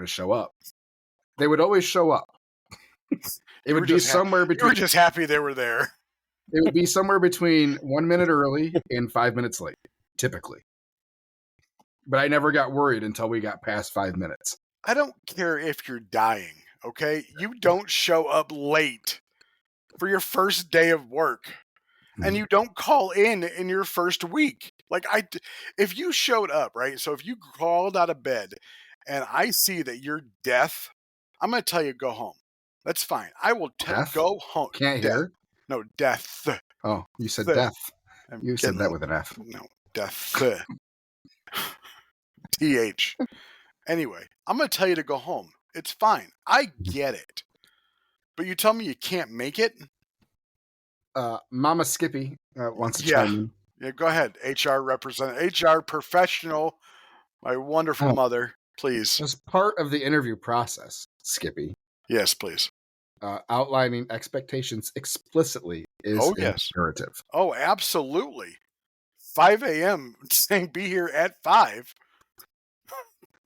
to show up. They would always show up. It would be somewhere between. You were just happy they were there. It would be somewhere between 1 minute early and 5 minutes late, typically. But I never got worried until we got past 5 minutes. I don't care if you're dying, okay? You don't show up late for your first day of work. And you don't call in your first week. Like, if you showed up, right? So if you crawled out of bed and I see that you're deaf, I'm going to tell you, go home. That's fine. I will go home. Can't hear? No, death. Oh, you said death. You said that with an F. No, death. TH. Anyway, I'm going to tell you to go home. It's fine. I get it. But you tell me you can't make it? Mama Skippy wants to chime in. Yeah, go ahead. HR representative, HR professional, my wonderful mother, please. As part of the interview process, Skippy. Yes, please. Outlining expectations explicitly is imperative. Oh, absolutely. 5 a.m. saying be here at 5.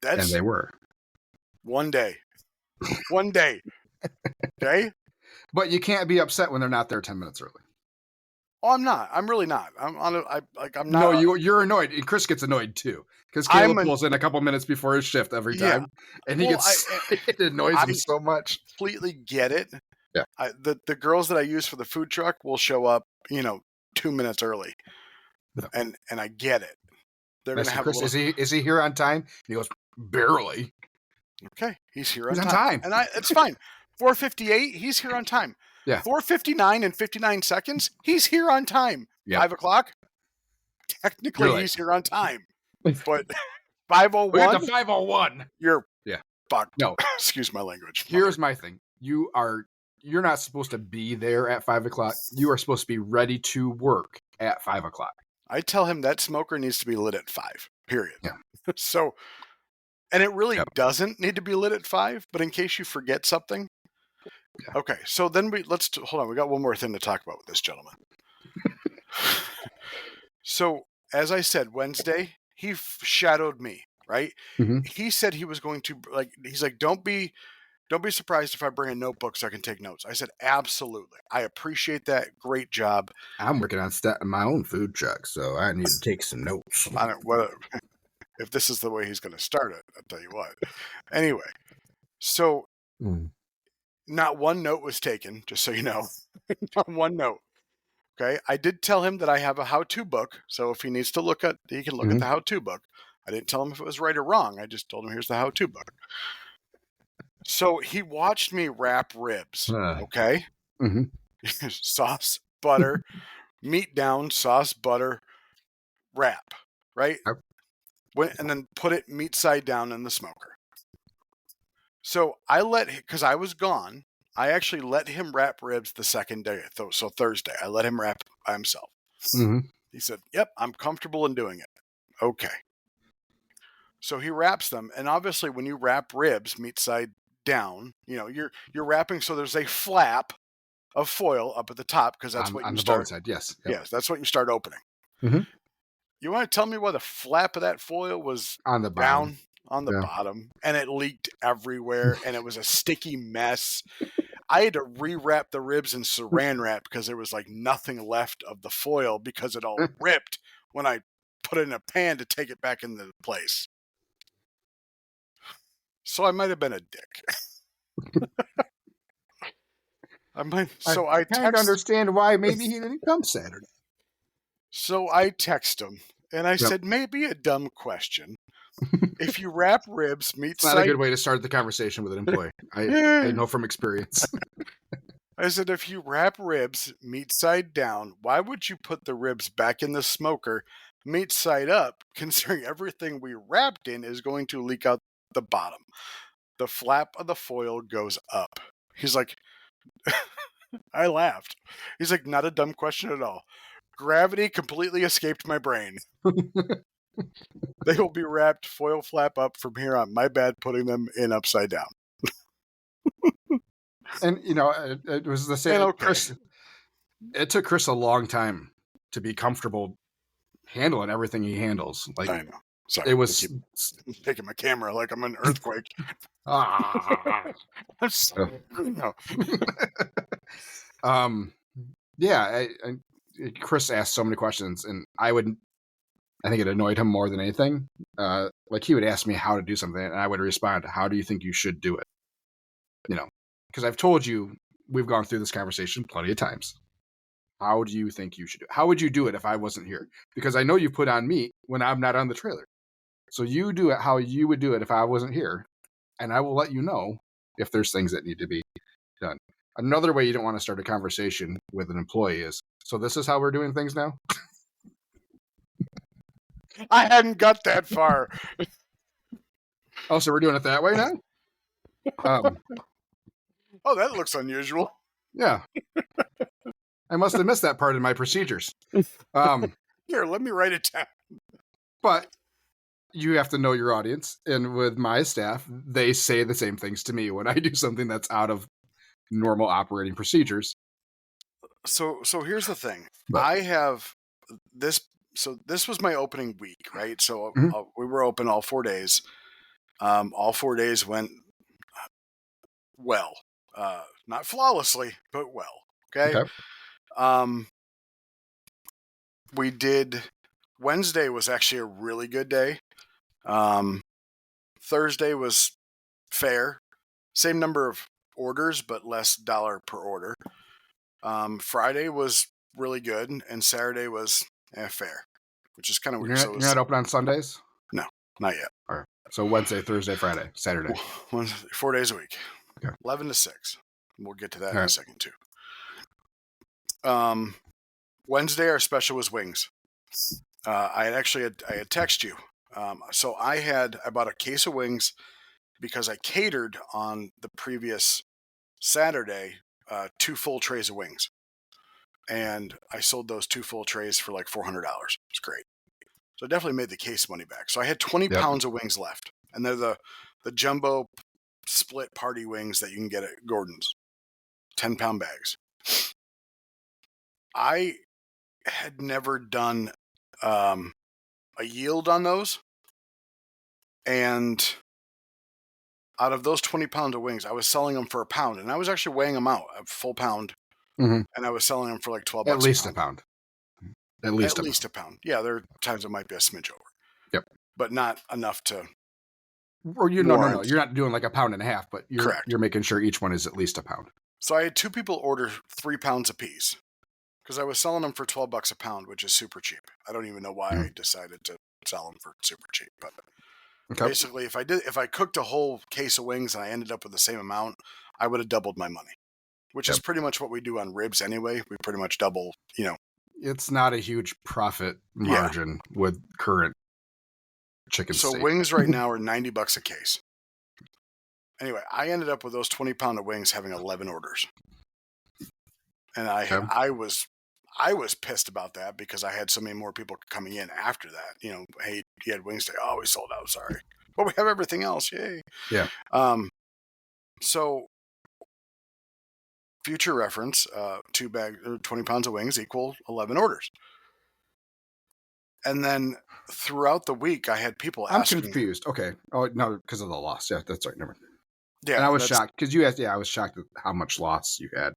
And they were. One day. One day. Okay? But you can't be upset when they're not there 10 minutes early. Oh, I'm not. I'm really not. I'm not. No, you're annoyed. And Chris gets annoyed too. Because Caleb pulls in a couple minutes before his shift every time. And it annoys me so much. Completely get it. Yeah. The girls that I use for the food truck will show up, 2 minutes early. Yeah. And I get it. They're going to have Chris, is he here on time? And he goes, barely. Okay. He's here on time. And it's fine. 4:58, he's here on time. Yeah. 4:59 and 59 seconds, he's here on time. Yep. 5 o'clock, technically he's here on time. But 5:01. We got the 5:01. You're fucked. No. Excuse my language. Here's my thing. You're not supposed to be there at 5 o'clock. You are supposed to be ready to work at 5 o'clock. I tell him that smoker needs to be lit at 5, period. Yeah. So, and it really doesn't need to be lit at 5, but in case you forget something. Yeah. Okay, so then hold on. We got one more thing to talk about with this gentleman. So, as I said, Wednesday, he shadowed me, right? Mm-hmm. He said he was going to, he's like, don't be surprised if I bring a notebook so I can take notes. I said, absolutely. I appreciate that. Great job. I'm working on my own food truck, so I need to take some notes. If this is the way he's going to start it, I'll tell you what. Anyway, so not one note was taken, just so you know. Not one note. Okay. I did tell him that I have a how-to book. So if he needs to he can look at the how-to book. I didn't tell him if it was right or wrong. I just told him, here's the how-to book. So he watched me wrap ribs. Okay. Mm-hmm. Sauce, butter, meat down, sauce, butter, wrap. Right. And then put it meat side down in the smoker. So because I was gone, I actually let him wrap ribs the second day. So Thursday, I let him wrap by himself. Mm-hmm. He said, yep, I'm comfortable in doing it. Okay. So he wraps them. And obviously when you wrap ribs, meat side down, you're wrapping. So there's a flap of foil up at the top because that's what you start. On the bone side, yes. Yep. Yes, that's what you start opening. Mm-hmm. You want to tell me why the flap of that foil was on the bottom? Down on the bottom, and it leaked everywhere, and it was a sticky mess. I had to rewrap the ribs in saran wrap because there was nothing left of the foil because it all ripped when I put it in a pan to take it back into place. So I might have been a dick. I can't understand why maybe he didn't come Saturday. So I text him, and I said, maybe a dumb question. If you wrap ribs, meat side... Not a good way to start the conversation with an employee. I know from experience. I said, if you wrap ribs, meat side down, why would you put the ribs back in the smoker, meat side up, considering everything we wrapped in is going to leak out the bottom? The flap of the foil goes up. He's like... I laughed. He's like, not a dumb question at all. Gravity completely escaped my brain. They will be wrapped foil flap up from here on. My bad putting them in upside down. And, it was the same. Okay. Chris, it took Chris a long time to be comfortable handling everything he handles. I know. Sorry. It was taking my camera like I'm an earthquake. Ah. I'm sorry. No. um, yeah, Chris asked so many questions, and I think it annoyed him more than anything. Like he would ask me how to do something, and I would respond, "How do you think you should do it?" Because I've told you we've gone through this conversation plenty of times. How do you think you should do it? How would you do it if I wasn't here? Because I know you put on meat when I'm not on the trailer. So you do it how you would do it if I wasn't here, and I will let you know if there's things that need to be done. Another way you don't want to start a conversation with an employee is, so this is how we're doing things now? I hadn't got that far. Oh, so we're doing it that way now? Oh, that looks unusual. Yeah. I must have missed that part in my procedures. Here, let me write it down. But you have to know your audience. And with my staff, they say the same things to me when I do something that's out of normal operating procedures. So here's the thing. But- I have this. So this was my opening week, right? So Mhm. we were open all 4 days. All 4 days went well, not flawlessly, but well. Okay. We did. Wednesday was actually a really good day. Thursday was fair, same number of orders, but less dollar per order. Friday was really good, and Saturday was fair, which is kind of weird. You're not open on Sundays? No, not yet. All right. So Wednesday, Thursday, Friday, Saturday. 4 days a week, Okay. 11 to 6. We'll get to that in All a right. second too. Wednesday, our special was wings. I had texted you. So I bought a case of wings because I catered on the previous Saturday 2 full trays of wings, and I sold those 2 full trays for like $400. It's great. So I definitely made the case money back. So I had 20 pounds of wings left, and they're the jumbo split party wings that you can get at Gordon's, 10-pound bags. I had never done a yield on those, and out of those 20 pounds of wings, I was selling them for £1, and I was actually weighing them out a full pound, Mhm. and I was selling them for like $12 At least a a pound. pound. At least A pound. Yeah, there are times it might be a smidge over. Yep. But not enough to. Or no. You're not doing like a pound and a half, but you're making sure each one is at least a pound. So I had 2 people order 3 pounds apiece because I was selling them for $12 a pound, which is super cheap. I don't even know why I decided to sell them for super cheap, but basically, if I cooked a whole case of wings and I ended up with the same amount, I would have doubled my money, which is pretty much what we do on ribs anyway. We pretty much double, It's not a huge profit margin with current chicken So steak. wings right now are $90 a case. Anyway, I ended up with those 20-pound of wings having 11 orders. And I was pissed about that because I had so many more people coming in after that. Hey, you had wings today. Oh, we sold out. Sorry. But we have everything else. Yay. Yeah. So future reference, 20 pounds of wings equal 11 orders. And then throughout the week, I had people asking. I'm confused. Okay. Oh, no, because of the loss. Yeah, that's right. Never mind. Yeah. And I was shocked because you asked, I was shocked at how much loss you had.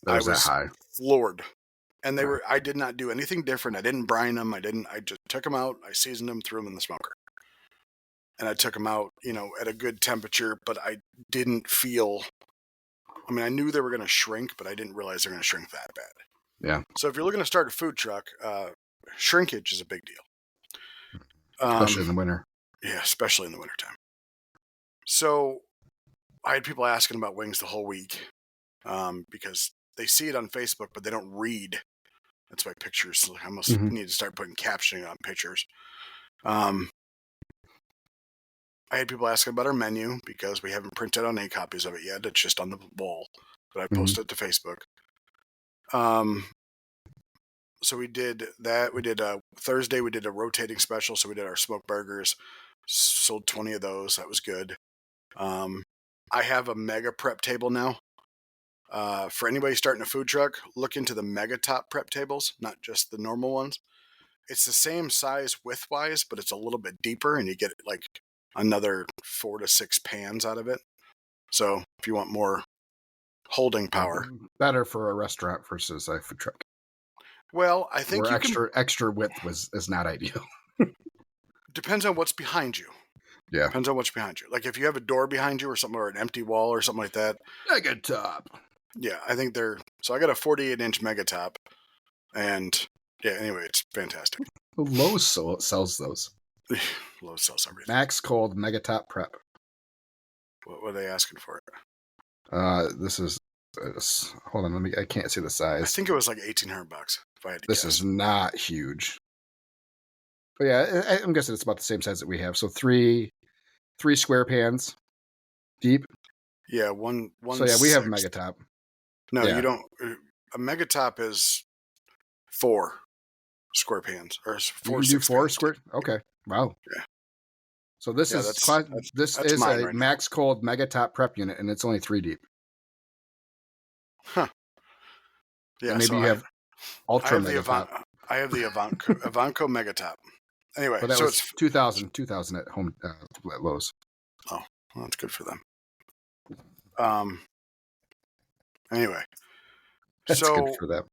That was that high. Floored. And I did not do anything different. I didn't brine them. I just took them out. I seasoned them, threw them in the smoker. And I took them out, at a good temperature, but I didn't feel, I knew they were going to shrink, but I didn't realize they're going to shrink that bad. Yeah. So if you're looking to start a food truck, shrinkage is a big deal. Especially in the winter. Yeah, especially in the wintertime. So I had people asking about wings the whole week because they see it on Facebook, but they don't read. That's why pictures, I must need to start putting captioning on pictures. I had people asking about our menu because we haven't printed on any copies of it yet. It's just on the wall, but I posted it to Facebook. So we did that. We did Thursday. We did a rotating special. So we did our smoked burgers. Sold 20 of those. That was good. I have a mega prep table now. For anybody starting a food truck, look into the mega top prep tables, not just the normal ones. It's the same size width-wise, but it's a little bit deeper, and you get like another 4 to 6 pans out of it. So if you want more holding Yeah, power. better for a restaurant versus a food truck. Well, I think Where you can. extra width is not ideal. Depends on what's behind you. Yeah. Depends on what's behind you. Like if you have a door behind you or something, or an empty wall or something like that. Mega top. Yeah, I think they're. So I got a 48-inch Megatop, and yeah. Anyway, it's fantastic. Lowe's sells those. Lowe's sells everything. Max Cold Megatop Prep. What were they asking for it? This is. Hold on, I can't see the size. I think it was like $1,800 if I had to This guess. is not huge. But yeah, I'm guessing it's about the same size that we have. So three square pans deep. Yeah, one. So yeah, we have sixth. Megatop. No, Yeah. you don't. A Megatop is 4 square pans or You 4 can do 6 4 pans. square. Okay. Wow. Yeah. So this Yeah, is this that's is mine a right now. Max Cold Megatop Prep unit, and it's only 3 deep. Huh. Yeah. And maybe So you have I Ultra have the Megatop. I have the Avanco Megatop. Anyway, But that so was it's 2000 at home at Lowe's. well, that's good for them. Anyway, That's good so for them.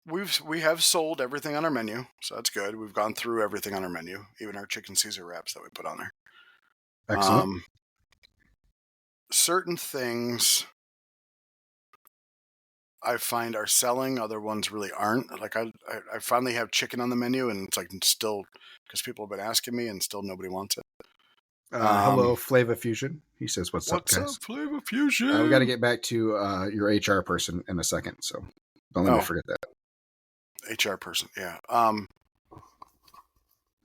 we have sold everything on our menu, so that's good. We've gone through everything on our menu, even our chicken Caesar wraps that we put on there. Excellent. Certain things I find are selling, other ones really aren't. Like I finally have chicken on the menu, and it's like still because people have been asking me, and still nobody wants it. Hello, Flava Fusion. He says, "What's up, What's guys?" up, Flavor Fusion? We got to get back to your HR person in a second, so don't let me forget that. HR person, yeah.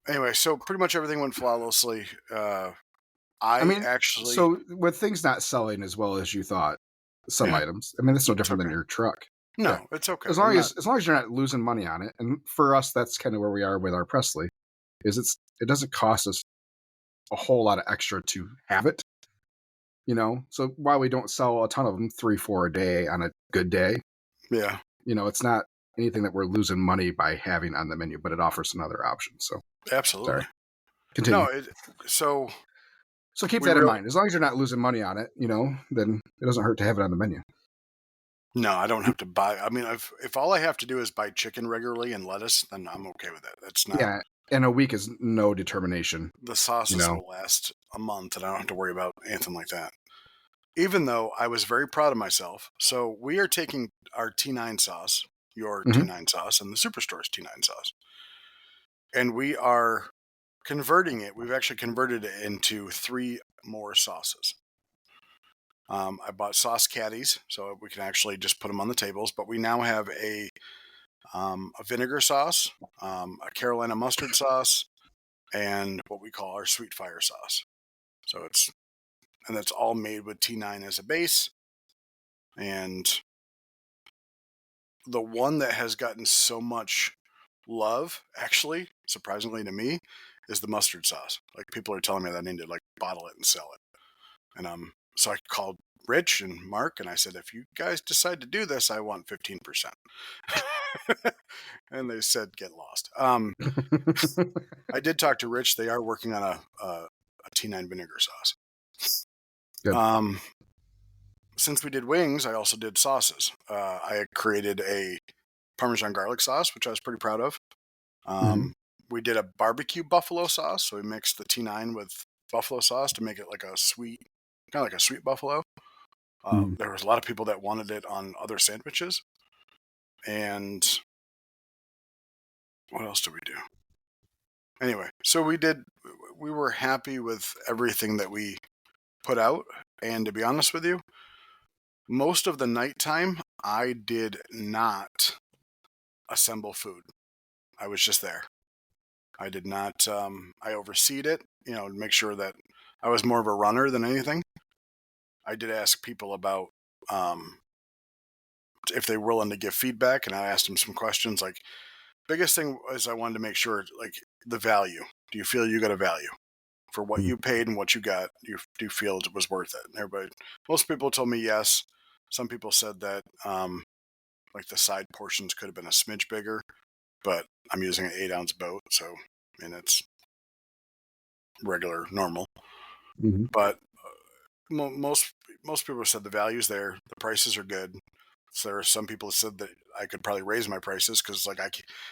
Anyway, so pretty much everything went flawlessly. I mean, actually so with things not selling as well as you thought, some items. I mean, that's no different than okay. your truck. No, Yeah. it's okay. As long as you're not losing money on it, and for us, that's kind of where we are with our Presley. It doesn't cost us a whole lot of extra to have it. So while we don't sell a ton of them, 3-4 a day on a good day, yeah, it's not anything that we're losing money by having on the menu, but it offers another option. So absolutely. sorry, continue. No, so Keep we that in really mind. As long as you're not losing money on it, then it doesn't hurt to have it on the menu. no, I don't have to buy. I mean, if all I have to do is buy chicken regularly and lettuce, then I'm okay with that. That's not. Yeah, and a week is no determination. The sauces will last a month, and I don't have to worry about anything like that. Even though I was very proud of myself. So we are taking our T9 sauce, your T9 sauce, and the Superstore's T9 sauce, and we are converting it. We've actually converted it into 3 more sauces. I bought sauce caddies, so we can actually just put them on the tables. But we now have a vinegar sauce, a Carolina mustard sauce, and what we call our sweet fire sauce. So that's all made with T9 as a base. And the one that has gotten so much love, actually, surprisingly to me, is the mustard sauce. Like people are telling me that I need to like bottle it and sell it. And so I called Rich and Mark and I said, if you guys decide to do this, I want 15%. And they said, get lost. I did talk to Rich. They are working on a T9 vinegar sauce. Good. Since we did wings, I also did sauces. I created a Parmesan garlic sauce, which I was pretty proud of. We did a barbecue buffalo sauce. So we mixed the T9 with buffalo sauce to make it like a sweet, kind of like a sweet buffalo. There was a lot of people that wanted it on other sandwiches. And what else did we do? Anyway, so we were happy with everything that we put out. And to be honest with you, most of the nighttime, I did not assemble food. I was just there. I did not, I overseed it, to make sure that I was more of a runner than anything. I did ask people about if they were willing to give feedback, and I asked them some questions. Like, biggest thing was I wanted to make sure, like, the value. Do you feel you got a value for what you paid and what you got? Do you feel it was worth it? And most people told me yes. Some people said that, like, the side portions could have been a smidge bigger, but I'm using an 8-ounce boat, so I mean it's regular, normal. Mhm. But most people said the value's there, the prices are good. So there are some people that said that I could probably raise my prices because like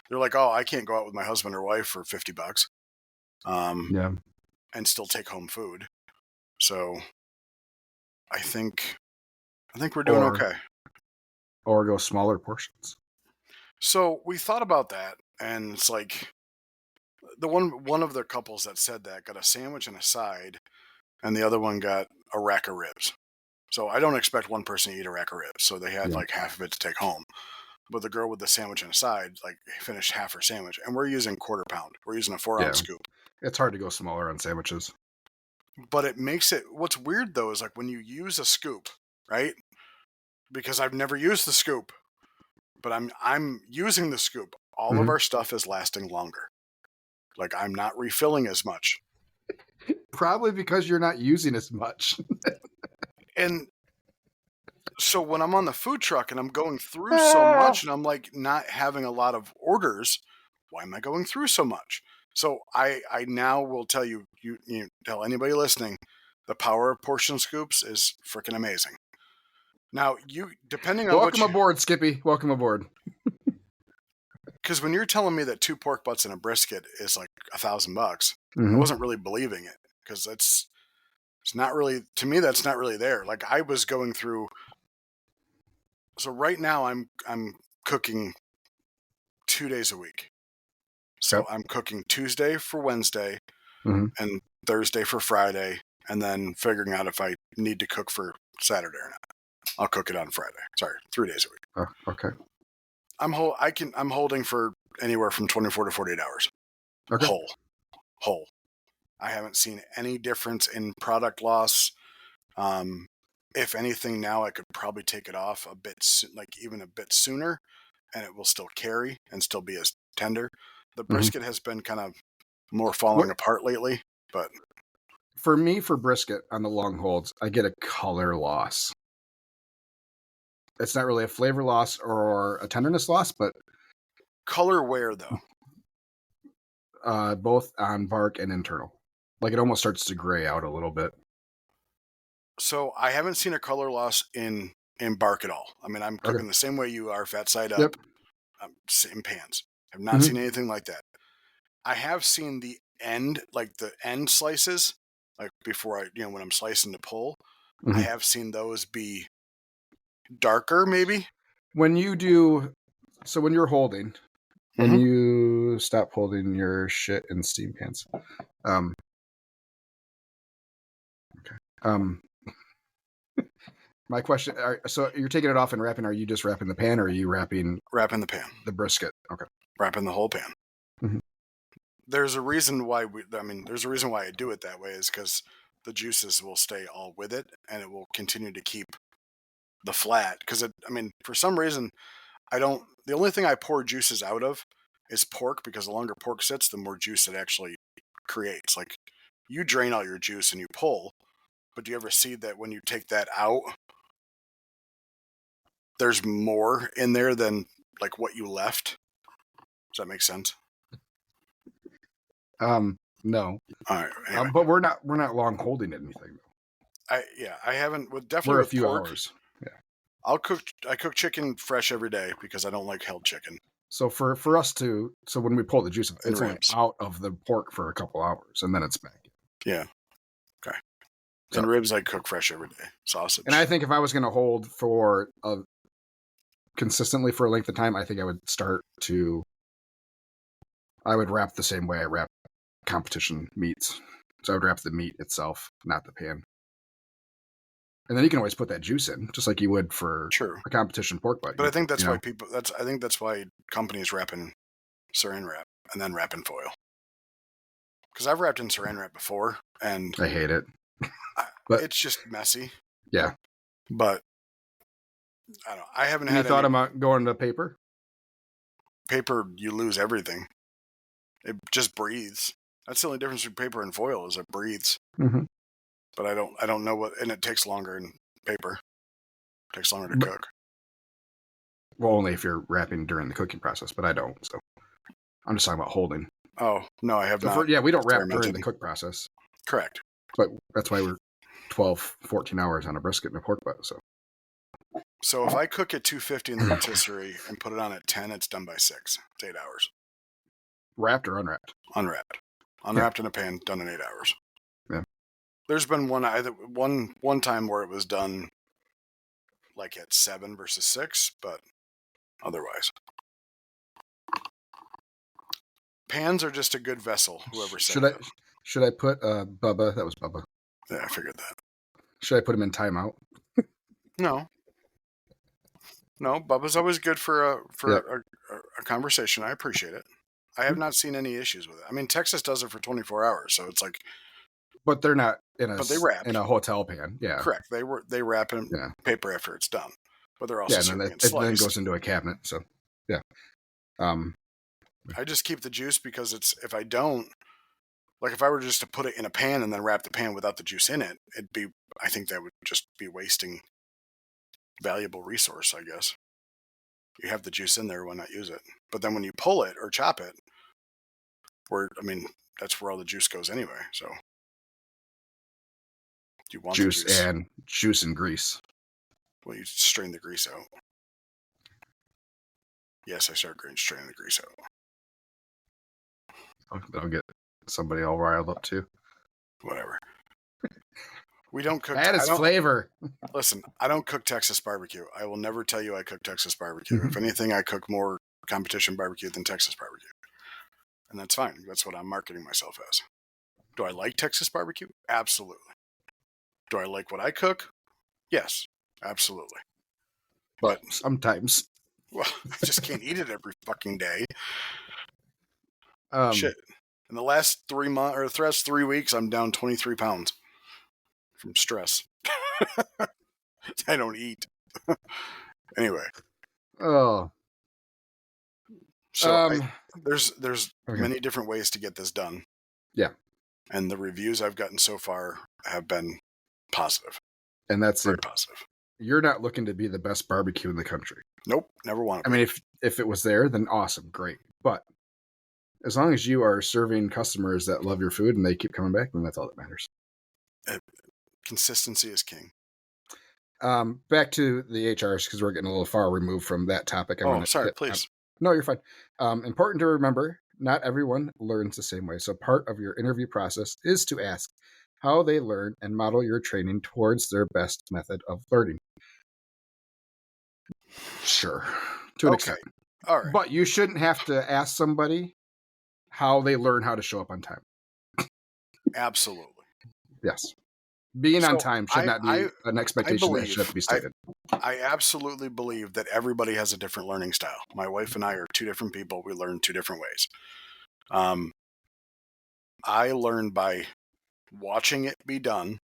they're like, oh, I can't go out with my husband or wife for $50, Yeah. and still take home food. So I think we're doing Or okay. go smaller portions. So we thought about that, and it's like the one of the couples that said that got a sandwich and a side, and the other one got a rack of ribs. So I don't expect one person to eat a rack of ribs. So they had Yeah. like half of it to take home. But the girl with the sandwich and a side, like, finished half her sandwich. And we're using quarter pound. We're using a 4 ounce Yeah. scoop. It's hard to go smaller on sandwiches. But it makes it, what's weird though is like when you use a scoop, right? Because I've never used the scoop, but I'm using the scoop. All of Mhm. our stuff is lasting longer. Like I'm not refilling as much. Probably because you're not using as much. And so when I'm on the food truck and I'm going through so much and I'm like not having a lot of orders, why am I going through so much? So I now will tell you, you tell anybody listening, the power of portion scoops is freaking amazing. Now you, depending on what Welcome you, aboard, Skippy. Welcome aboard. because when you're telling me that 2 pork butts and a brisket is like $1,000, I Mhm. wasn't really believing it because it's not really, to me that's not really there. Like I was going through. So right now I'm cooking 2 days a week. So Okay. I'm cooking Tuesday for Wednesday Mhm. and Thursday for Friday, and then figuring out if I need to cook for Saturday or not. I'll cook it on Friday. Sorry, 3 days a week. Oh, okay. I'm holding for anywhere from 24 to 48 hours. Okay. Whole. I haven't seen any difference in product loss. Um, if anything, now I could probably take it off a bit, like even a bit sooner, and it will still carry and still be as tender. The Mhm. brisket has been kind of more falling What apart lately, but for me for brisket on the long holds, I get a color loss. It's not really a flavor loss or a tenderness loss, but color wear though. both on bark and internal. Like it almost starts to gray out a little bit. So I haven't seen a color loss in bark at all. I mean, I'm Okay. cooking the same way you are, fat side Yep. up, same pans. Have not Mhm. seen anything like that. I have seen like the end slices, like before when I'm slicing to pull, I Mhm. have seen those be darker, maybe. When when you're holding and Hmm. you stop holding your shit in steam pans. Um, um, my question: so you're taking it off and wrapping? Are you just wrapping the pan, or are you wrapping Wrap in the pan, the brisket? Okay. wrap in the whole pan. Mhm. There's a reason why there's a reason why I do it that way is because the juices will stay all with it and it will continue to keep the flat. Because for some reason, I don't. The only thing I pour juices out of is pork because the longer pork sits, the more juice it actually creates. Like you drain out your juice and you pull, but do you ever see that when you take that out, there's more in there than like what you left? Does that make sense? No. All right. Anyway, But we're not long holding anything. I haven't with definitely We're a with few pork. hours. Yeah. I cook chicken fresh every day because I don't like held chicken So for us to when we pull the juice, and it's only ribs. out of the pork for a couple hours, and then it's back. Yeah. Okay. So And ribs I cook fresh every day. and I Sausage. think if I was going to hold for consistently for a length of time, I think I would wrap the same way I wrap competition meats. So I would wrap the meat itself, not the pan. And then you can always put that juice in, just like you would for True. a competition pork butt. But I think that's why I think that's why companies wrap in saran wrap and then wrap in foil. Because I've wrapped in saran wrap before, and I hate it. But it's just messy. yeah. But I don't know. I haven't And you had thought any about going to paper? paper. You lose everything. It just breathes. That's the only difference between paper and foil is it breathes. Mm-hmm. But I don't know what, and it takes longer in paper. It takes longer to But, cook. well, only if you're wrapping during the cooking process, but I don't. So I'm just talking about holding. Oh no, I have So not we don't wrap during experimented. the cook process. Correct. But that's why we're 12, 14 hours on a brisket and a pork butt. So if I cook at 250 in the rotisserie and put it on at 10, it's done by 6. It's 8 hours. Wrapped or unwrapped? Unwrapped. Unwrapped in a pan, done in 8 hours. Yeah. There's been one time where it was done like at 7 versus 6, but otherwise. Pans are just a good vessel, whoever said that. Should I put Bubba? That was Bubba. Yeah, I figured that. Should I put him in timeout? No, Bubba's always good for a conversation. I appreciate it. I have not seen any issues with it. I mean, Texas does it for 24 hours, so it's like. But they're not But they wrap in a hotel pan. Yeah, correct. They wrap in paper after it's done, but they're also and then it then goes into a cabinet. So yeah. I just keep the juice because if I don't, like if I were just to put it in a pan and then wrap the pan without the juice in it, I think that would just be wasting valuable resource, I guess. You have the juice in there, why not use it? But then when you pull it or chop it, that's where all the juice goes anyway. So you want juice and grease. Well, you strain the grease out. Yes, I start straining the grease out. I'll get somebody all riled up too. Whatever. We don't cook. That is flavor. Listen, I don't cook Texas barbecue. I will never tell you I cook Texas barbecue. If anything, I cook more competition barbecue than Texas barbecue. And that's fine. That's what I'm marketing myself as. Do I like Texas barbecue? Absolutely. Do I like what I cook? Yes, absolutely. But sometimes. Well, I just can't eat it every fucking day. Shit. In the last 3 weeks, I'm down 23 pounds from stress. I don't eat. Anyway. Oh. So there's many different ways to get this done. Yeah. And the reviews I've gotten so far have been positive. And that's very positive. You're not looking to be the best barbecue in the country. Nope, never wanted. I mean, if it was there, then awesome, great. But as long as you are serving customers that love your food and they keep coming back, then that's all that matters. Consistency is king. Back to the HRs, because we're getting a little far removed from that topic. Sorry, please. No, you're fine. Important to remember, not everyone learns the same way. So part of your interview process is to ask how they learn and model your training towards their best method of learning. Sure, to an extent. All right. But you shouldn't have to ask somebody how they learn how to show up on time. Absolutely. Yes. Being on time should not be an expectation that should have to be stated. I absolutely believe that everybody has a different learning style. My wife and I are two different people. We learn two different ways. I learn by watching it be done,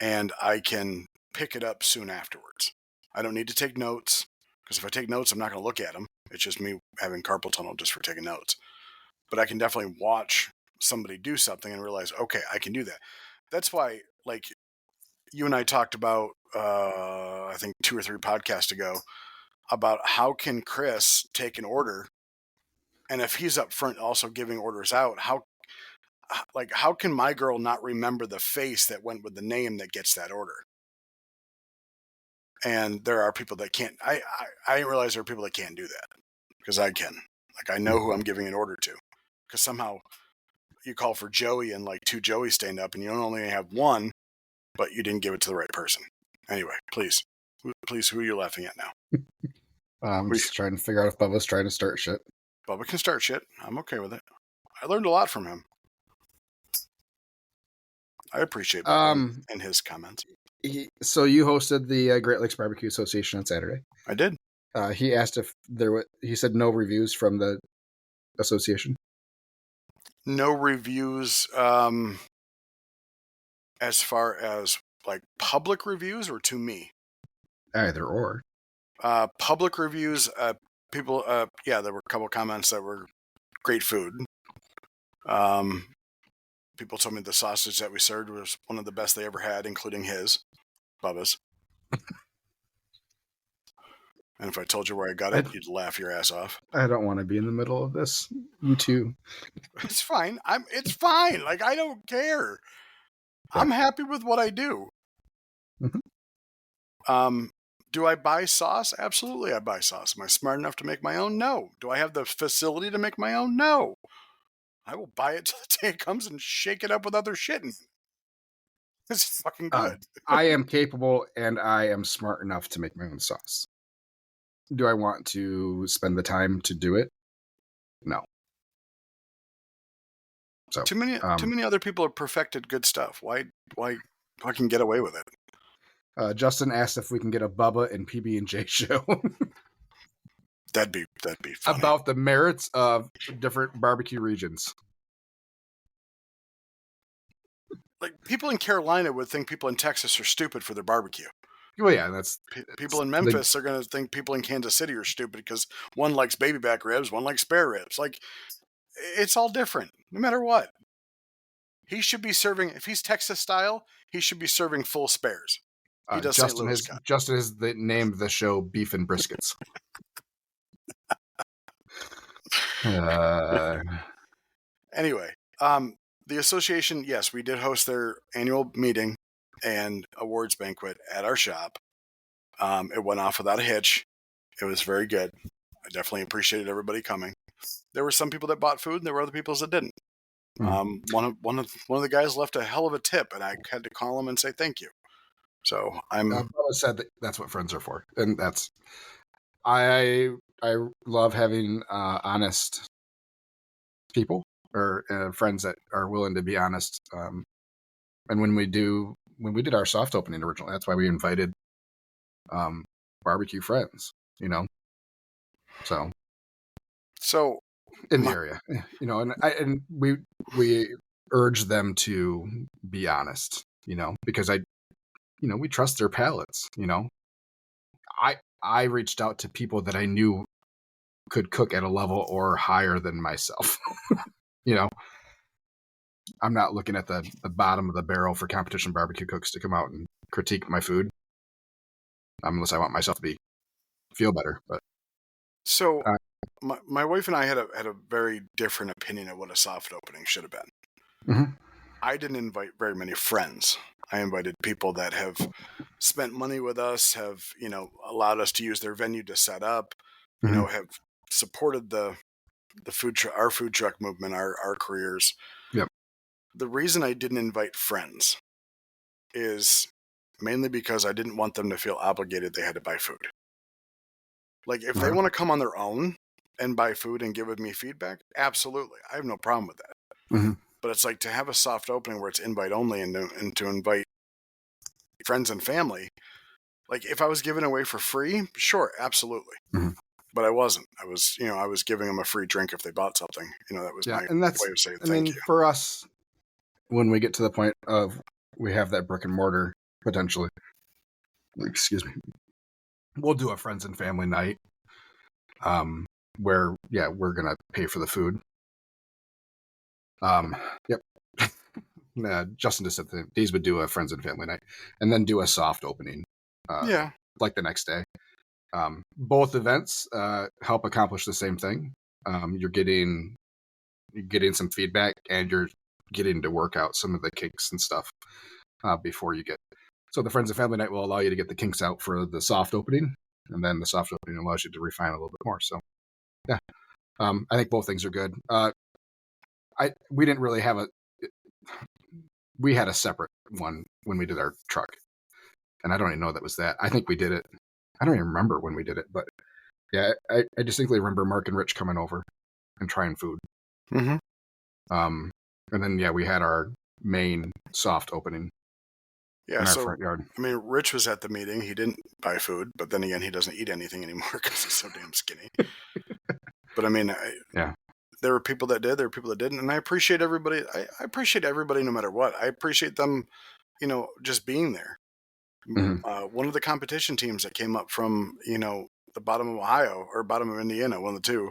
and I can pick it up soon afterwards. I don't need to take notes, because if I take notes, I'm not going to look at them. It's just me having carpal tunnel just for taking notes. But I can definitely watch somebody do something and realize, okay, I can do that. That's why, like, you and I talked about, I think 2 or 3 podcasts ago, about how can Chris take an order, and if he's up front also giving orders out, how can my girl not remember the face that went with the name that gets that order? And there are people that can't. I didn't realize there are people that can't do that, because I can. Like, I know who I'm giving an order to, because somehow you call for Joey and like 2 Joeys stand up and you don't only have one, but you didn't give it to the right person. Anyway, please, who are you laughing at now? I'm just trying to figure out if Bubba's trying to start shit. Bubba can start shit. I'm okay with it. I learned a lot from him. I appreciate Bubba and his comments. So you hosted the Great Lakes Barbecue Association on Saturday. I did. He asked if he said no reviews from the association. No reviews as far as like public reviews, or to me? Either or. Public reviews, people, there were a couple comments that were great food. People told me the sausage that we served was one of the best they ever had, including Bubba's. And if I told you where I got it, you'd laugh your ass off. I don't want to be in the middle of this. You too. It's fine. It's fine. Like, I don't care. Yeah. I'm happy with what I do. Mhm. Um, do I buy sauce? Absolutely, I buy sauce. Am I smart enough to make my own? No. Do I have the facility to make my own? No. I will buy it till the day it comes and shake it up with other shit. And it's fucking Uh, good. I am capable and I am smart enough to make my own sauce. Do I want to spend the time to do it? No. So, Too many other people have perfected good stuff. Why fucking get away with it? Justin asked if we can get a Bubba and PB&J show That'd be funny. about the merits of different barbecue regions. Like people in Carolina would think people in Texas are stupid for their barbecue. Well, yeah, that's People in the Memphis are going to think people in Kansas City are stupid because one likes baby back ribs, one likes spare ribs. Like it's all different, no matter what. He should be serving if he's Texas style. He should be serving full spares. He does St. Louis cut. Justin has the name of the show Beef and Briskets. Uh, Anyway, the association, yes, we did host their annual meeting and awards banquet at our shop. It went off without a hitch. It was very good. I definitely appreciated everybody coming. There were some people that bought food, and there were other people that didn't. One of the guys left a hell of a tip, and I had to call him and say thank you. So Bubba said that's what friends are for, and that's I love having honest people or friends that are willing to be honest. And when we did our soft opening originally, that's why we invited barbecue friends. So so in the my, area, and we urge them to be honest. Because we trust their palates. I reached out to people that I knew could cook at a level or higher than myself. you know, I'm not looking at the bottom of the barrel for competition barbecue cooks to come out and critique my food, unless I want myself to feel better. But so uh, my wife and I had a very different opinion of what a soft opening should have been. mhm, I didn't invite very many friends. I invited people that have spent money with us, have allowed us to use their venue to set up, mhm, have supported our food truck movement, our careers. yep, The reason I didn't invite friends is mainly because I didn't want them to feel obligated they had to buy food. Like if they uh-huh, want to come on their own and buy food and give me feedback, absolutely. I have no problem with that. mhm, But it's like to have a soft opening where it's invite only and to invite friends and family. Like if I was giving away for free, sure, absolutely. mhm. But I wasn't. I was giving them a free drink if they bought something. That was Yeah, my and way of saying I thank mean, you. for us, when we get to the point of we have that brick and mortar potentially, excuse me, we'll do a friends and family night, where we're gonna pay for the food. Yep. Justin just said that these would do a friends and family night, and then do a soft opening, uh, Yeah. like the next day. Both events help accomplish the same thing. You're getting some feedback, and you're getting to work out some of the kinks and stuff before you get. So the friends and family night will allow you to get the kinks out for the soft opening, and then the soft opening allows you to refine a little bit more. So yeah, I think both things are good. We didn't really have we had a separate one when we did our truck, and I don't even know that was that. I think we did it. I don't even remember when we did it, but yeah, I distinctly remember Mark and Rich coming over and trying food. Mm-hmm. And then we had our main soft opening Yeah. in our So front yard. I mean, Rich was at the meeting. He didn't buy food, but then again, he doesn't eat anything anymore because he's so damn skinny. But I mean, Yeah, there were people that did, there were people that didn't, and I appreciate everybody. I appreciate everybody no matter what. I appreciate them, just being there. hmm One of the competition teams that came up from the bottom of Ohio or bottom of Indiana, one of the two,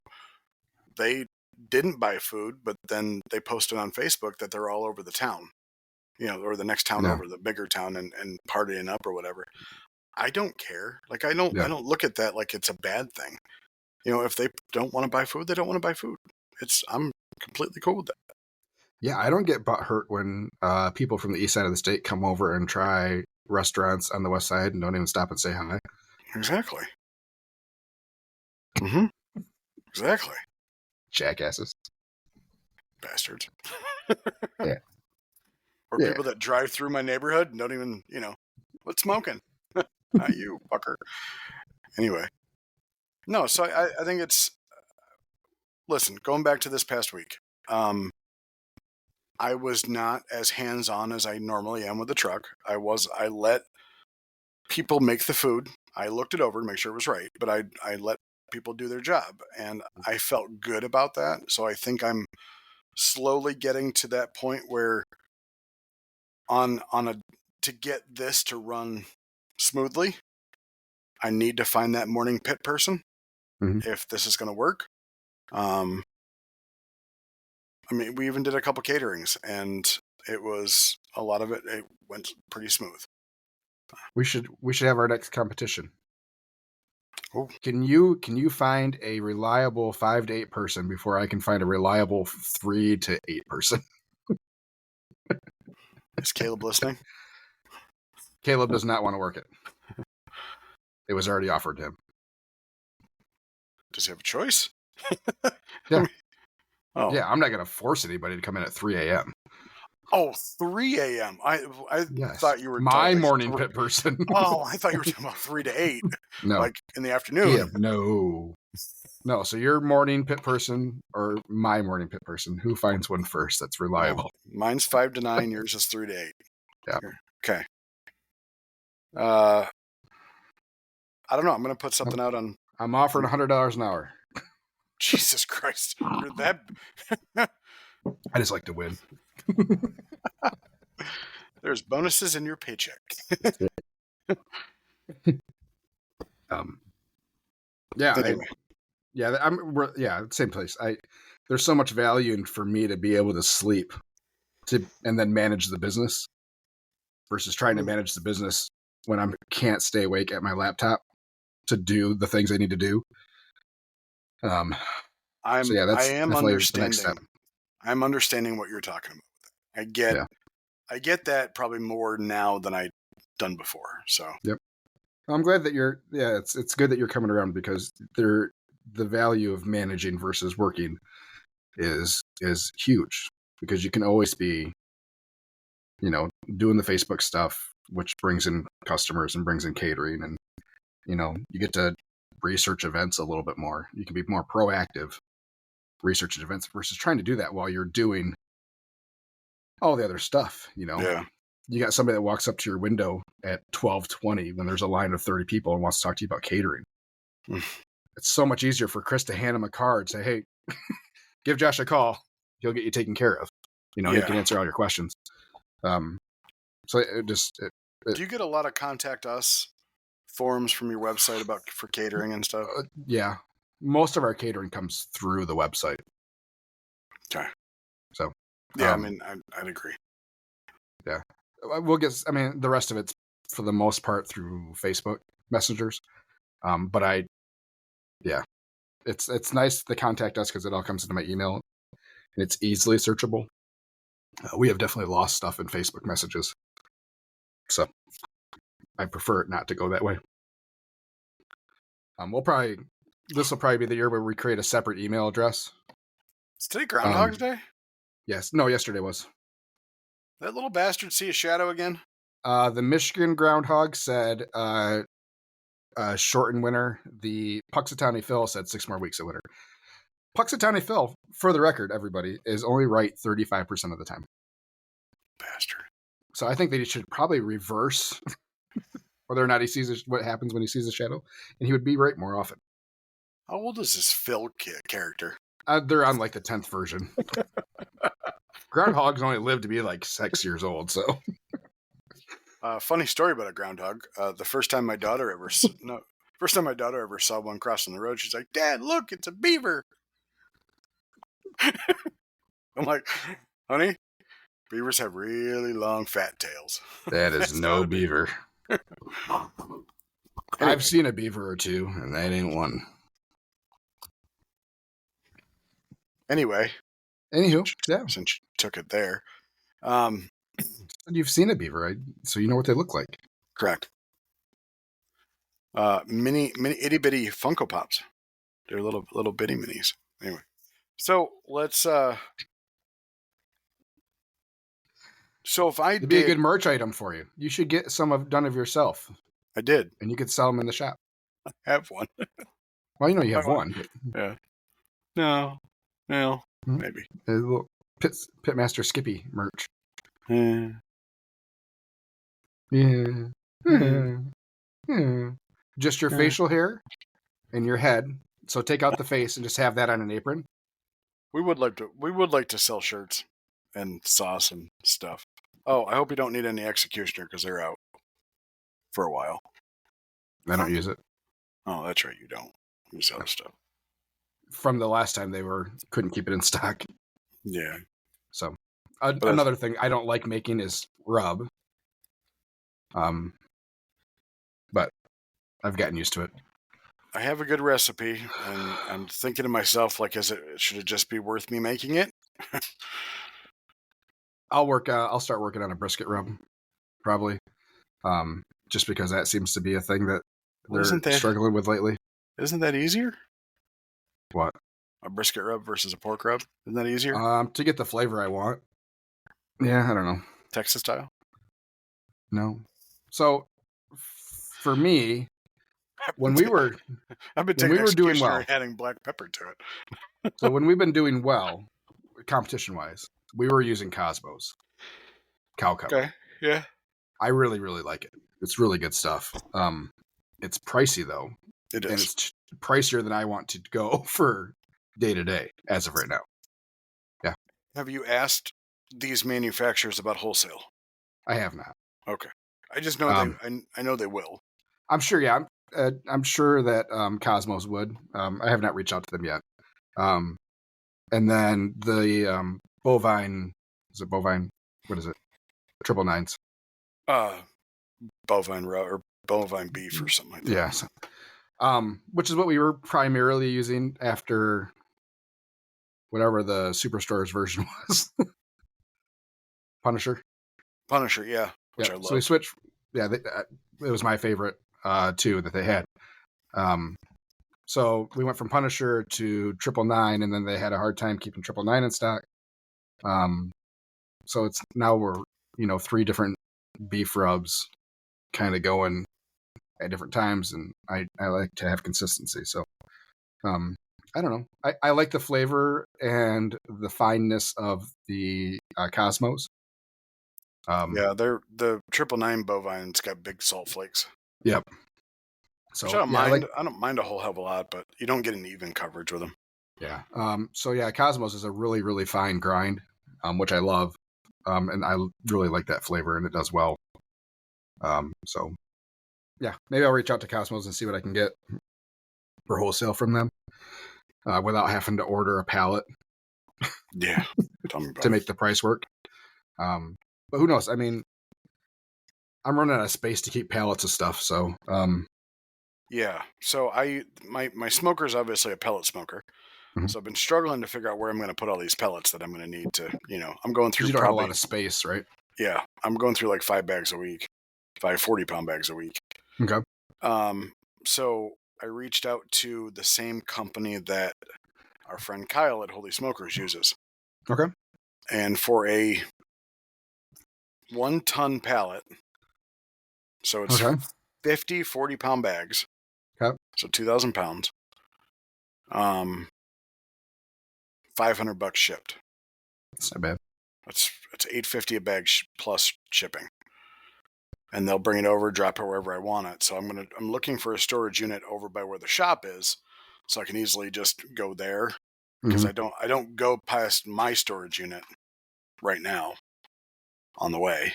they didn't buy food, but then they posted on Facebook that they're all over the town, or the next town yeah, over, the bigger town, and partying up or whatever. I don't care. Like I yeah. don't look at that like it's a bad thing. If they don't want to buy food, they don't want to buy food. I'm completely cool with that. Yeah, I don't get butthurt when people from the east side of the state come over and try restaurants on the west side and don't even stop and say hi. Exactly. Mm-hmm. Exactly. Jackasses. Bastards. Yeah. Or Yeah. people that drive through my neighborhood and don't even, what's smoking? Not you, fucker. Anyway. No, so I think it's, listen, going back to this past week, I was not as hands-on as I normally am with the truck. I let people make the food. I looked it over to make sure it was right, but I let people do their job, and I felt good about that. So I think I'm slowly getting to that point where on a to get this to run smoothly, I need to find that morning pit person Mhm. if this is going to work. Um, I mean, we even did a couple caterings, and it was a lot of it. It went pretty smooth. We should have our next competition. Oh, Can you find a reliable 5 to 8 person before I can find a reliable 3 to 8 person? is Caleb listening? Caleb does not want to work it. It was already offered to him. Does he have a choice? Yeah. Oh, Yeah, I'm not going to force anybody to come in at 3 a.m. oh, 3 a.m. I Yes. thought you were talking My like morning pit person. Oh, I thought you were talking about 3 to 8, No. like in the afternoon. PM. No. No, so your morning pit person or my morning pit person, who finds one first that's Oh, reliable? mine's 5 to 9. Yours is 3 to 8. Yeah. Here. Okay. Uh, I don't know. I'm gonna put something out on. I'm offering $100 an hour. Jesus Christ, you're that. I just like to win. There's bonuses in your paycheck. Um, yeah, Anyway, same place. There's so much value in for me to be able to sleep and then manage the business versus trying to manage the business when I can't stay awake at my laptop to do the things I need to do. So yeah, I that's am definitely the next step. understanding. I'm understanding what you're talking about. Yeah. I get that probably more now than I've done before. So Yep. I'm glad that it's good that you're coming around because the value of managing versus working is huge because you can always be, doing the Facebook stuff, which brings in customers and brings in catering, and you get to research events a little bit more. You can be more proactive researching events versus trying to do that while you're doing all the other stuff. yeah, You got somebody that walks up to your window at 12:20 when there's a line of 30 people and wants to talk to you about catering. It's so much easier for Chris to hand him a card, say, "Hey, give Josh a call. He'll get you taken care of. He can yeah. answer all your questions." Um, so Do you get a lot of contact us forums from your website about for catering and stuff? yeah, most of our catering comes through the website. Okay. So, Yeah, I mean, I'd agree. yeah, we'll get. I mean, the rest of it's for the most part through Facebook messengers. But yeah, it's nice to contact us because it all comes into my email and it's easily searchable. We have definitely lost stuff in Facebook messages, so I prefer it not to go that way. This will probably be the year where we create a separate email address. Is today Groundhog's Day? Yes, no, yesterday was. That little bastard see a shadow again? The Michigan groundhog said shortened winter. The Puxatawny Phil said 6 more weeks of winter. Puxatawny Phil, for the record, everybody, is only right 35% of the time. Bastard. So I think they should probably reverse whether or not he sees what happens when he sees a shadow, and he would be right more often. How old is this Phil character? They're on like the 10th version. Groundhogs only live to be like 6 years old, so. Funny story about a groundhog. The first time my daughter ever saw one crossing the road, she's like, "Dad, look, it's a beaver." I'm like, "Honey, beavers have really long, fat tails." That is That's not no a beaver. beaver. Anyway, I've seen a beaver or two, and that ain't one. anyway, Anywho, yeah, since you took it there. Um, you've seen a beaver, right? So you know what they look like. correct. Mini itty bitty Funko Pops. They're little bitty minis. Anyway, so let's. So if I It'd be a good did, merch item for you. You should get some done of yourself, I did and you could sell them in the shop. have one. Well, you know you I have want- one, but Yeah. No. No. Mhm. Maybe. a little Pitmaster Skippy merch. Eh, Yeah. eh, Yeah. Just your eh. facial hair and your head. So take out the face and just have that on an apron. We would like to. We would like to sell shirts and sauce and stuff. Oh, I hope you don't need any executioner because they're out for a while. I don't use it. Oh, that's right. You don't use other stuff. From the last time they couldn't keep it in stock. Yeah. So that's- another thing I don't like making is rub. But I've gotten used to it. I have a good recipe, and I'm thinking to myself, like, should it just be worth me making it? I'll start working on a brisket rub, probably. Just because that seems to be a thing that Well, they're struggling with lately. Isn't that easier? What? A brisket rub versus a pork rub? Isn't that easier? To get the flavor I want. Yeah, I don't know. Texas style? No. So for me, when we were I've been when taking we were doing executioner well, and adding black pepper to it. so when we've been doing well, competition wise, we were using Cosmos cow cover. Okay. Yeah. I really, really like it. It's really good stuff. It's pricey though, It and is. it's pricier than I want to go for day to day as of right now. Yeah, Have you asked these manufacturers about wholesale? I have not. Okay. I just know I know they will. I'm sure. Yeah, I'm sure that Cosmos would. I have not reached out to them yet. And then the bovine. Is it bovine? What is it? 999s. Bovine or bovine beef or something like that. Yeah. So, which is what we were primarily using after whatever the Superstore's version was. Punisher. Punisher, yeah, which I love. So we switched. Yeah, it was my favorite too that they had. So we went from Punisher to 999, and then they had a hard time keeping 999 in stock. So it's now we're 3 different beef rubs kind of going at different times, and I like to have consistency. So I don't know. I like the flavor and the fineness of the Cosmos. Yeah, the 999 bovine's got big salt flakes. Yep. So Which I don't yeah, mind. I don't mind a whole hell of a lot, but you don't get an even coverage with them. Yeah. So yeah, Cosmos is a really, really fine grind, which I love. And I really like that flavor, and it does well. So yeah, maybe I'll reach out to Cosmos and see what I can get for wholesale from them, without having to order a pallet. Yeah, tell me about to make the price work. But who knows? I mean, I'm running out of space to keep pallets of stuff, so yeah. So my smoker is obviously a pellet smoker. Mhm. So I've been struggling to figure out where I'm going to put all these pellets that I'm going to need to, I'm going through you don't probably have a lot of space, right? Yeah, I'm going through like 5 bags a week, 5 40-pound bags a week. Okay. So I reached out to the same company that our friend Kyle at Holy Smokers uses. Okay. And for a 1-ton pallet, so it's Okay. 50 40-pound bags. Okay. So 2,000 pounds. $500 shipped. That's not bad. It's $850 a bag plus shipping. And they'll bring it over, drop it wherever I want it. So I'm looking for a storage unit over by where the shop is, so I can easily just go there, because I don't go past my storage unit right now on the way.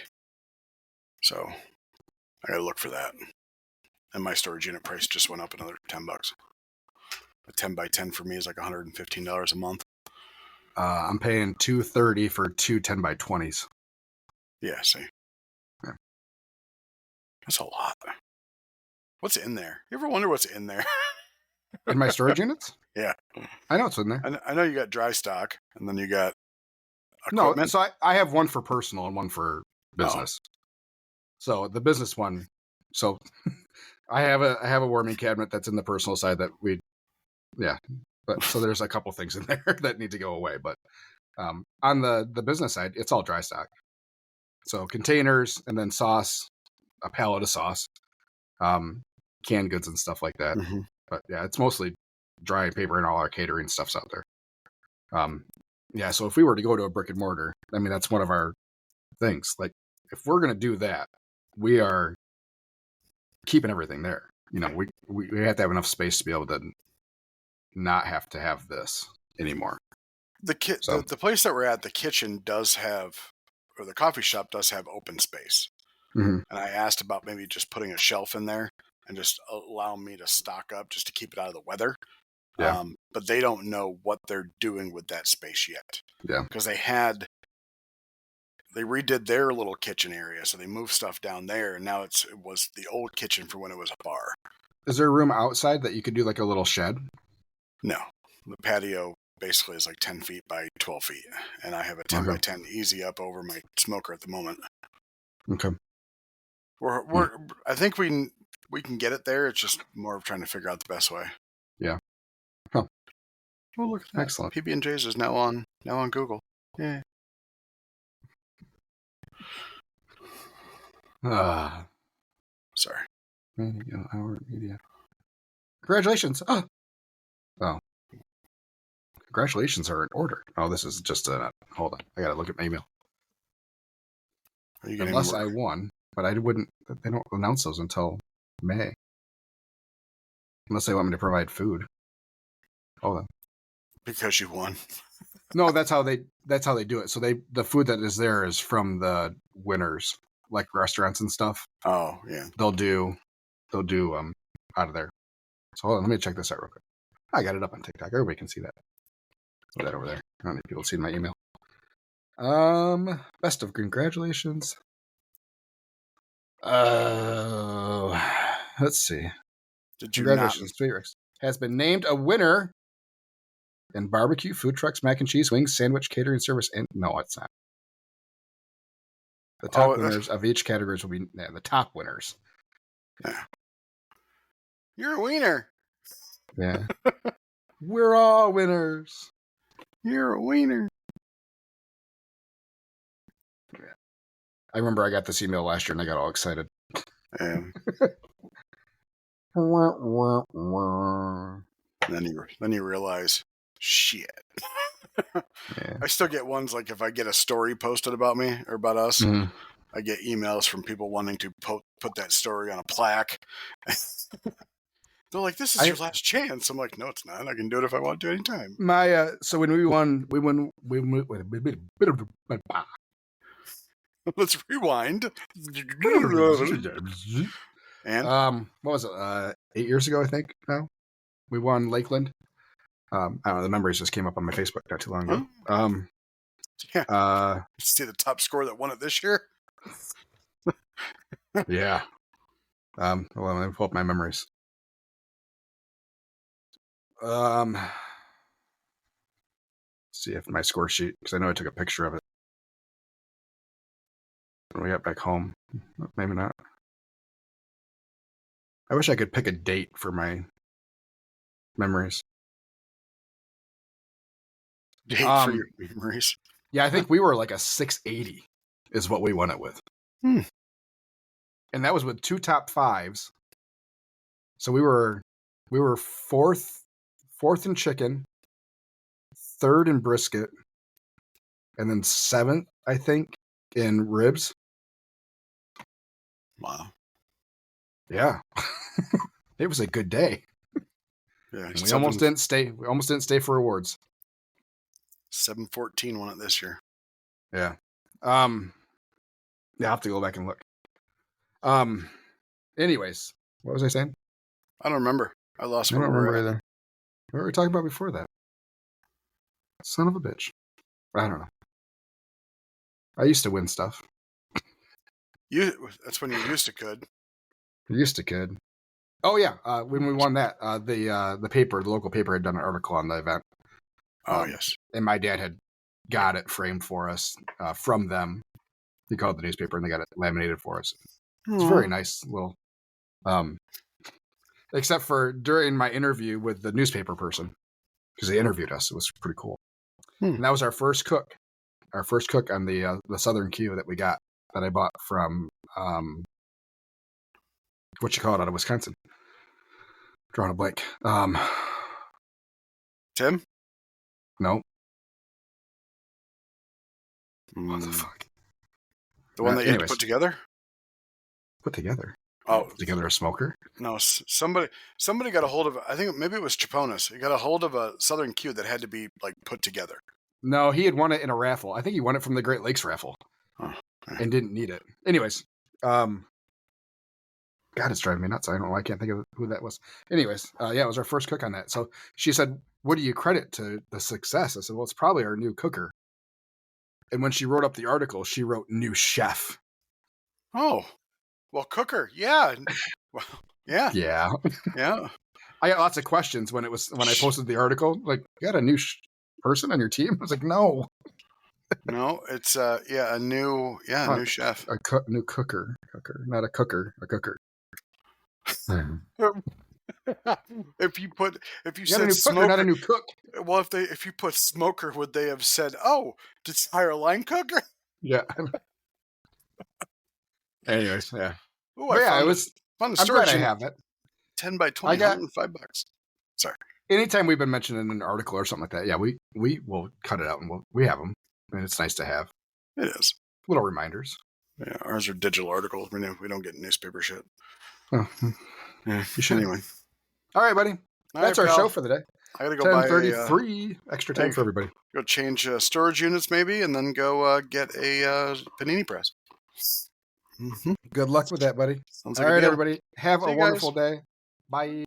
So I gotta look for that. And my storage unit price just went up another $10. A 10 by 10 for me is like $115 a month. I'm paying $230 for 2 10 by 20s. Yeah, see. Yeah. That's a lot. What's in there? You ever wonder what's in there? In my storage units? Yeah. I know what's in there. I know you got dry stock, and then you got No, equipment? so I have one for personal and one for business. So the business one, so I have a warming cabinet that's in the personal side that but so there's a couple things in there that need to go away. But on the business side, it's all dry stock. So containers and then sauce, a pallet of sauce, canned goods and stuff like that. Mm-hmm. But yeah, it's mostly dry paper and all our catering stuff's out there. So if we were to go to a brick and mortar, I mean, that's one of our things. Like, if we're going to do that, we are keeping everything there. You know, we have to have enough space to be able to not have to have this anymore. The place that we're at, the kitchen does have, or the coffee shop does have open space. Mm-hmm. And I asked about maybe just putting a shelf in there and just allow me to stock up just to keep it out of the weather. Yeah. But they don't know what they're doing with that space yet. Yeah. Because they redid their little kitchen area, so they moved stuff down there, and now it was the old kitchen for when it was a bar. Is there a room outside that you could do like a little shed? No. The patio basically is like 10 feet by 12 feet, and I have a 10 by 10 easy up over my smoker at the moment. Okay. I think we can get it there. It's just more of trying to figure out the best way. Yeah. Huh. Oh, look at that. Excellent. PB&J's is now on Google. Yeah. Sorry. Media. Congratulations. Oh. Congratulations are in order. Oh, this is just hold on. I gotta look at my email. Are you getting Unless I won, but I wouldn't. They don't announce those until May. Unless they want me to provide food. Hold on. Because you won. No, that's how they do it. So the food that is there is from the winners, like restaurants and stuff. Oh yeah. They'll do out of there. So hold on, let me check this out real quick. I got it up on TikTok. Everybody can see that. Put that over there. I don't need people seeing my email. Best of congratulations. Let's see. Congratulations, Sweet Rex has been named a winner in barbecue, food trucks, mac and cheese, wings, sandwich, catering service, and no, it's not. The top winners of each categories will be the top winners. Yeah. You're a wiener. Yeah. We're all winners. You're a wiener. Yeah. I remember I got this email last year and I got all excited. Then you realize, shit. Yeah. I still get ones like if I get a story posted about me or about us, Mm-hmm. I get emails from people wanting to put that story on a plaque. They're like, "This is your last chance." I'm like, "No, it's not. I can do it if I want to anytime." So when we won. Let's rewind. And what was it? 8 years ago, I think. Now we won Lakeland. I don't know. The memories just came up on my Facebook not too long ago. Yeah. See the top score that won it this year. Yeah. Well, let me pull up my memories. See if my score sheet, because I know I took a picture of it when we got back home. Maybe not. I wish I could pick a date for my memories. Date for your memories. Yeah, I think we were like a 680 is what we won it with. And that was with 2 top 5s. So we were fourth in chicken, 3rd in brisket, and then 7th, I think, in ribs. Wow. Yeah. It was a good day. Yeah. And we almost didn't stay. We almost didn't stay for awards. 714 won it this year. Yeah. Yeah, I'll have to go back and look. Anyways, what was I saying? I don't remember. I lost. I don't remember either. What were we talking about before that? Son of a bitch. I don't know. I used to win stuff. That's when you used to could. Used to could. Oh yeah, when we won that, the local paper had done an article on the event. Oh yes. And my dad had got it framed for us from them. He called the newspaper and they got it laminated for us. It's a very nice little. Except for during my interview with the newspaper person, because they interviewed us, it was pretty cool. And that was our first cook on the Southern Q that we got, that I bought from what you call it, out of Wisconsin. Drawing a blank. Tim? No. What the fuck? The one that you had to put together? Put together? Oh, together a smoker? No, somebody got a hold of. I think maybe it was Chaponas. He got a hold of a Southern Q that had to be like put together. No, he had won it in a raffle. I think he won it from the Great Lakes raffle, and didn't need it. Anyways, God, it's driving me nuts. I don't know why I can't think of who that was. Anyways, yeah, it was our first cook on that. So she said, "What do you credit to the success?" I said, "Well, it's probably our new cooker." And when she wrote up the article, she wrote "new chef." Oh, well, cooker, yeah, well, yeah, Yeah. yeah. I got lots of questions when I posted the article. Like, you got a new person on your team? I was like, no. No, it's a new new chef. New cooker, not a cooker, a cooker. If you You said got a new smoker, cooker, not a new cook. Well, if you put smoker, would they have said, "Oh, did you hire a line cooker?" Yeah. Anyways, yeah. Oh, But yeah, it was. Found I'm glad I have it. 10 by 20, $105. Sorry. Anytime we've been mentioned in an article or something like that, yeah, we will cut it out and we have them, and it's nice to have. It is. Little reminders. Yeah, ours are digital articles. We don't get newspaper shit. Oh, yeah. You should. Anyway. All right, buddy. That's our show for the day. I gotta go 10:33 extra time for everybody. Go change storage units maybe, and then go get a panini press. Good luck with that, buddy. Sounds All like right, everybody. Have a wonderful day. Bye.